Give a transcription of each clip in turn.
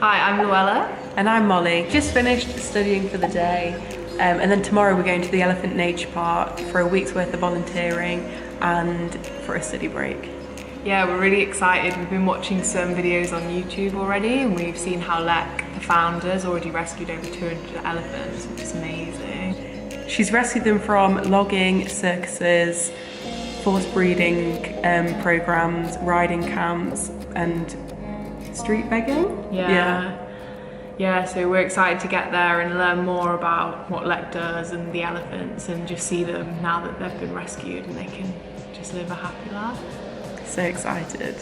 Hi, I'm Louella. And I'm Molly. Just finished studying for the day, and then tomorrow we're going to the Elephant Nature Park for a week's worth of volunteering and for a study break. Yeah, we're really excited. We've been watching some videos on YouTube already, and we've seen how LEC, the founders, already rescued over 200 elephants, which is amazing. She's rescued them from logging, circuses, forced breeding programs, riding camps, and street begging. Yeah, so we're excited to get there and learn more about what LEC does and the elephants, and just see them now that they've been rescued and they can just live a happy life. So excited.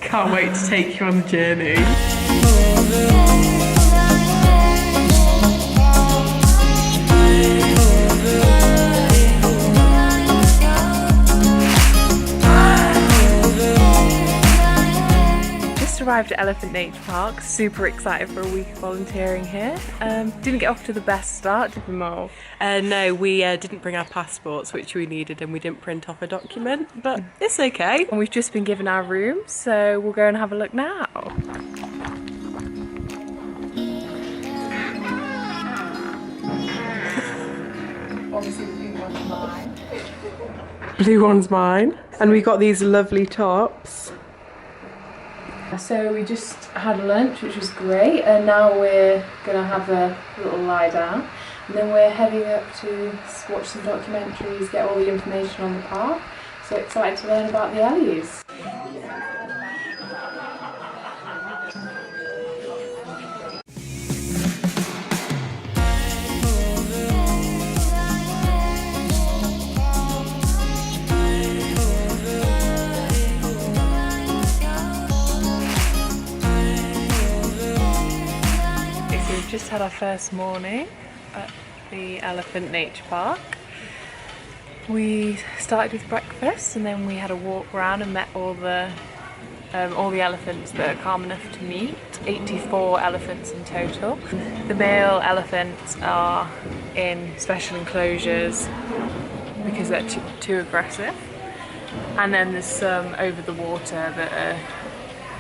Can't wait to take you on the journey. Arrived at Elephant Nature Park, super excited for a week of volunteering here. Didn't get off to the best start, did we, Mo? No, we didn't bring our passports, which we needed, and we didn't print off a document, but it's okay. And we've just been given our room, so we'll go and have a look now. Obviously the blue one's mine. Blue one's mine. And we got these lovely tops. So we just had lunch, which was great, and now we're gonna have a little lie down, and then we're heading up to watch some documentaries, get all the information on the park. So excited to learn about the Ellies. We've just had our first morning at the Elephant Nature Park. We started with breakfast, and then we had a walk around and met all the elephants that are calm enough to meet. 84 elephants in total. The male elephants are in special enclosures because they're too aggressive, and then there's some over the water that are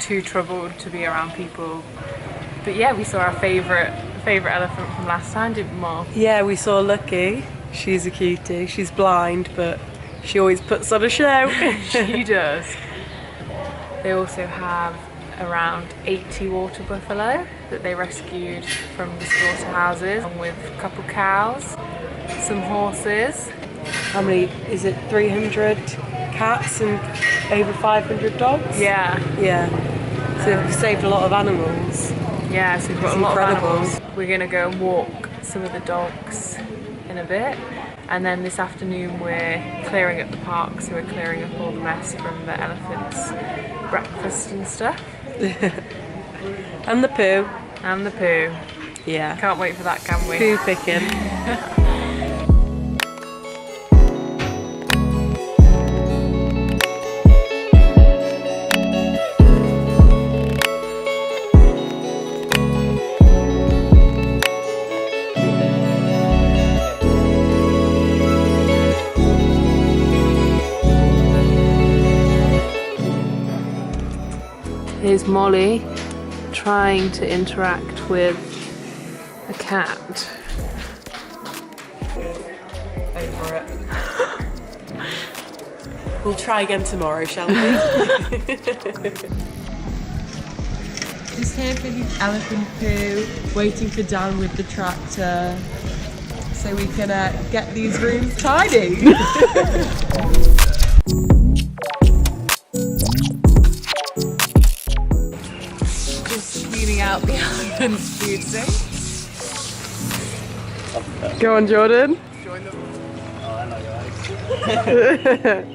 too troubled to be around people. But yeah, we saw our favourite elephant from last time, didn't we, Mom? Yeah, we saw Lucky. She's a cutie. She's blind, but she always puts on a show. She does. They also have around 80 water buffalo that they rescued from the slaughterhouses, along with a couple cows, some horses. How many? Is it 300 cats and over 500 dogs? Yeah. Yeah. So we've saved a lot of animals. Yeah, so we've got a lot of animals. We're going to go and walk some of the dogs in a bit, and then this afternoon we're clearing up the park, so we're clearing up all the mess from the elephants' breakfast and stuff. And the poo. And the poo. Yeah. Can't wait for that, can we? Poo picking. Here's Molly trying to interact with a cat. Over it. We'll try again tomorrow, shall we? Just here for the elephant poo, waiting for Dan with the tractor, so we can get these rooms tidy. Out the elephant's food sink. Go on, Jordan. Join them. Oh, hello guys.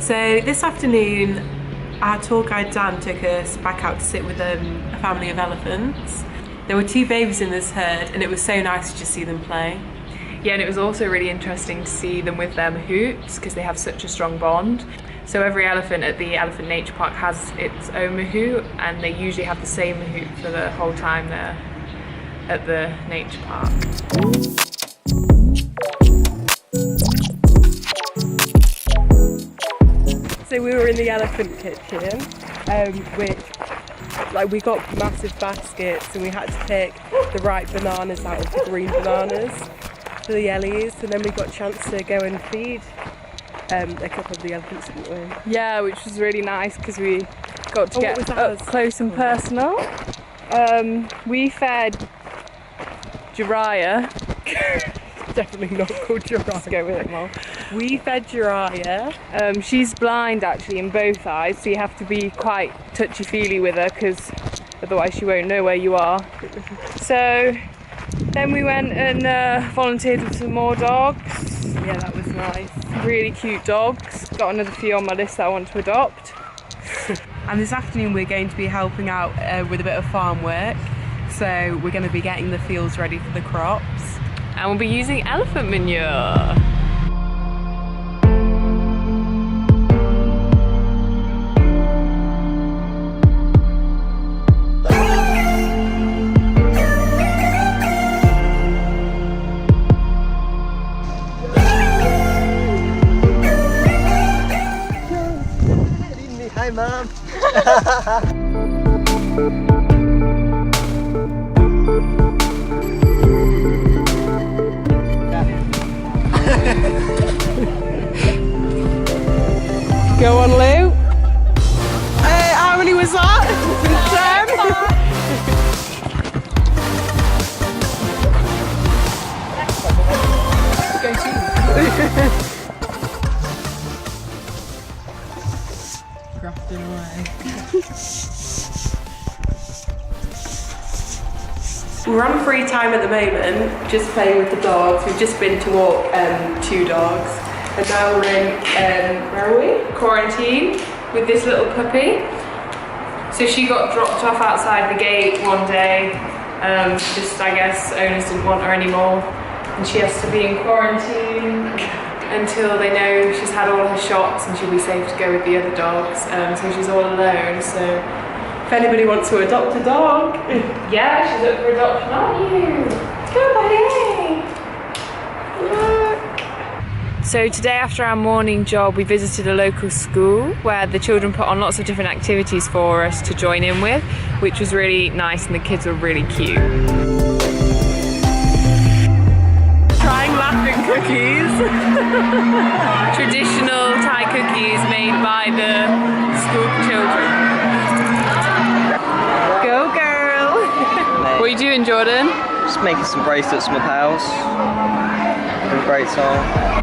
So this afternoon, our tour guide Dan took us back out to sit with a family of elephants. There were 2 babies in this herd, and it was so nice to just see them play. Yeah, and it was also really interesting to see them with their mahouts, because they have such a strong bond. So every elephant at the Elephant Nature Park has its own mahout, and they usually have the same mahout for the whole time they're at the nature park. So we were in the elephant kitchen, which, like, we got massive baskets and we had to pick the right bananas out of the green bananas for the Ellies, and then we got a chance to go and feed a couple of the elephants, didn't we? Yeah, which was really nice because we got to Oh, get what was up ours? close and personal. We fed Jiraiya. Definitely not called Jiraiya. Go with it, Mol. We fed Jiraiya. She's blind actually in both eyes, so you have to be quite touchy-feely with her because otherwise she won't know where you are. So then we went and volunteered with some more dogs. Yeah, that was nice. Really cute dogs. Got another few on my list that I want to adopt. And this afternoon we're going to be helping out with a bit of farm work. So we're going to be getting the fields ready for the crops. And we'll be using elephant manure. Hi, Mom. Go on, Lou. How many was that? 10? Grafting away. We're on free time at the moment, just playing with the dogs. We've just been to walk 2 dogs. And now we're in, where are we? Quarantine with this little puppy. So she got dropped off outside the gate one day. Just, I guess, owners didn't want her anymore. And she has to be in quarantine until they know she's had all her shots and she'll be safe to go with the other dogs. So she's all alone. So If anybody wants to adopt a dog. yeah, she's up for adoption, aren't you? Come on, look. So today after our morning job we visited a local school where the children put on lots of different activities for us to join in with, which was really nice and the kids were really cute. Trying laughing cookies. Traditional Thai cookies made by the school children. Go girl! What are you doing, Jordan? Just making some bracelets for my pals. Having a great time.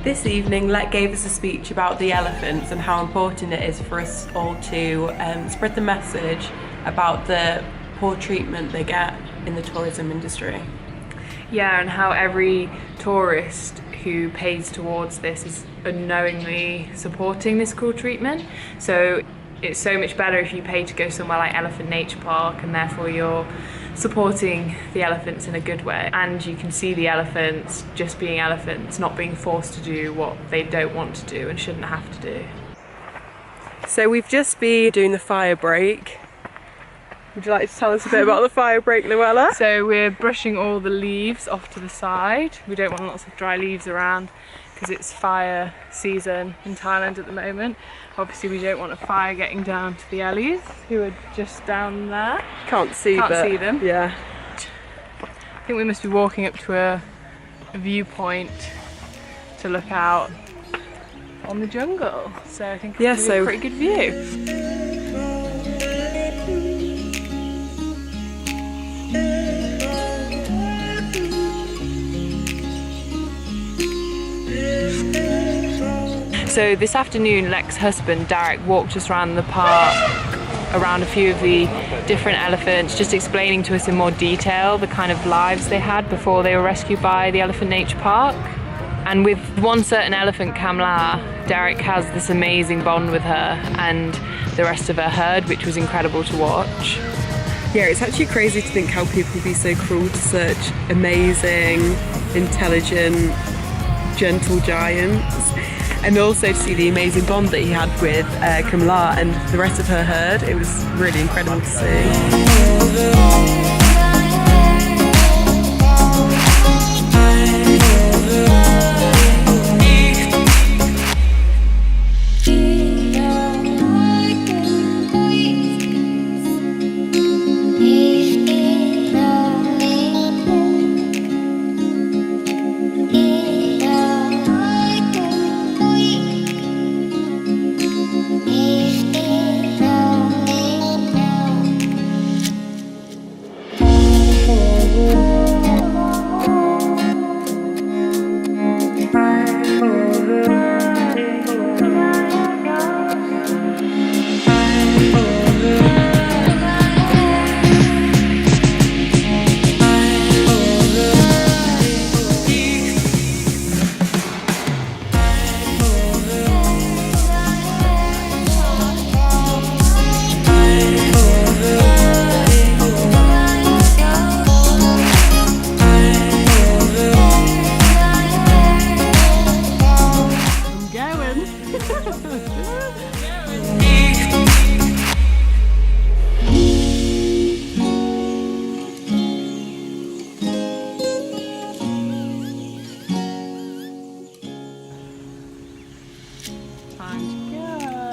This evening, Let gave us a speech about the elephants and how important it is for us all to spread the message about the poor treatment they get in the tourism industry. Yeah, and how every tourist who pays towards this is unknowingly supporting this cruel treatment. So it's so much better if you pay to go somewhere like Elephant Nature Park, and therefore you're supporting the elephants in a good way, and you can see the elephants just being elephants, not being forced to do what they don't want to do and shouldn't have to do. So we've just been doing the fire break. Would you like to tell us a bit about the fire break, Louella? So we're brushing all the leaves off to the side. We don't want lots of dry leaves around because it's fire season in Thailand at the moment. Obviously we don't want a fire getting down to the Ellies, who are just down there. Can't see them. Yeah. I think we must be walking up to a viewpoint to look out on the jungle. So I think it's a pretty good view. So this afternoon, Lex's husband, Derek, walked us around the park, around a few of the different elephants, just explaining to us in more detail the kind of lives they had before they were rescued by the Elephant Nature Park. And with one certain elephant, Kamla, Derek has this amazing bond with her and the rest of her herd, which was incredible to watch. Yeah, it's actually crazy to think how people can be so cruel to such amazing, intelligent, gentle giants. And also to see the amazing bond that he had with Kamala and the rest of her herd. It was really incredible to see. Time to go.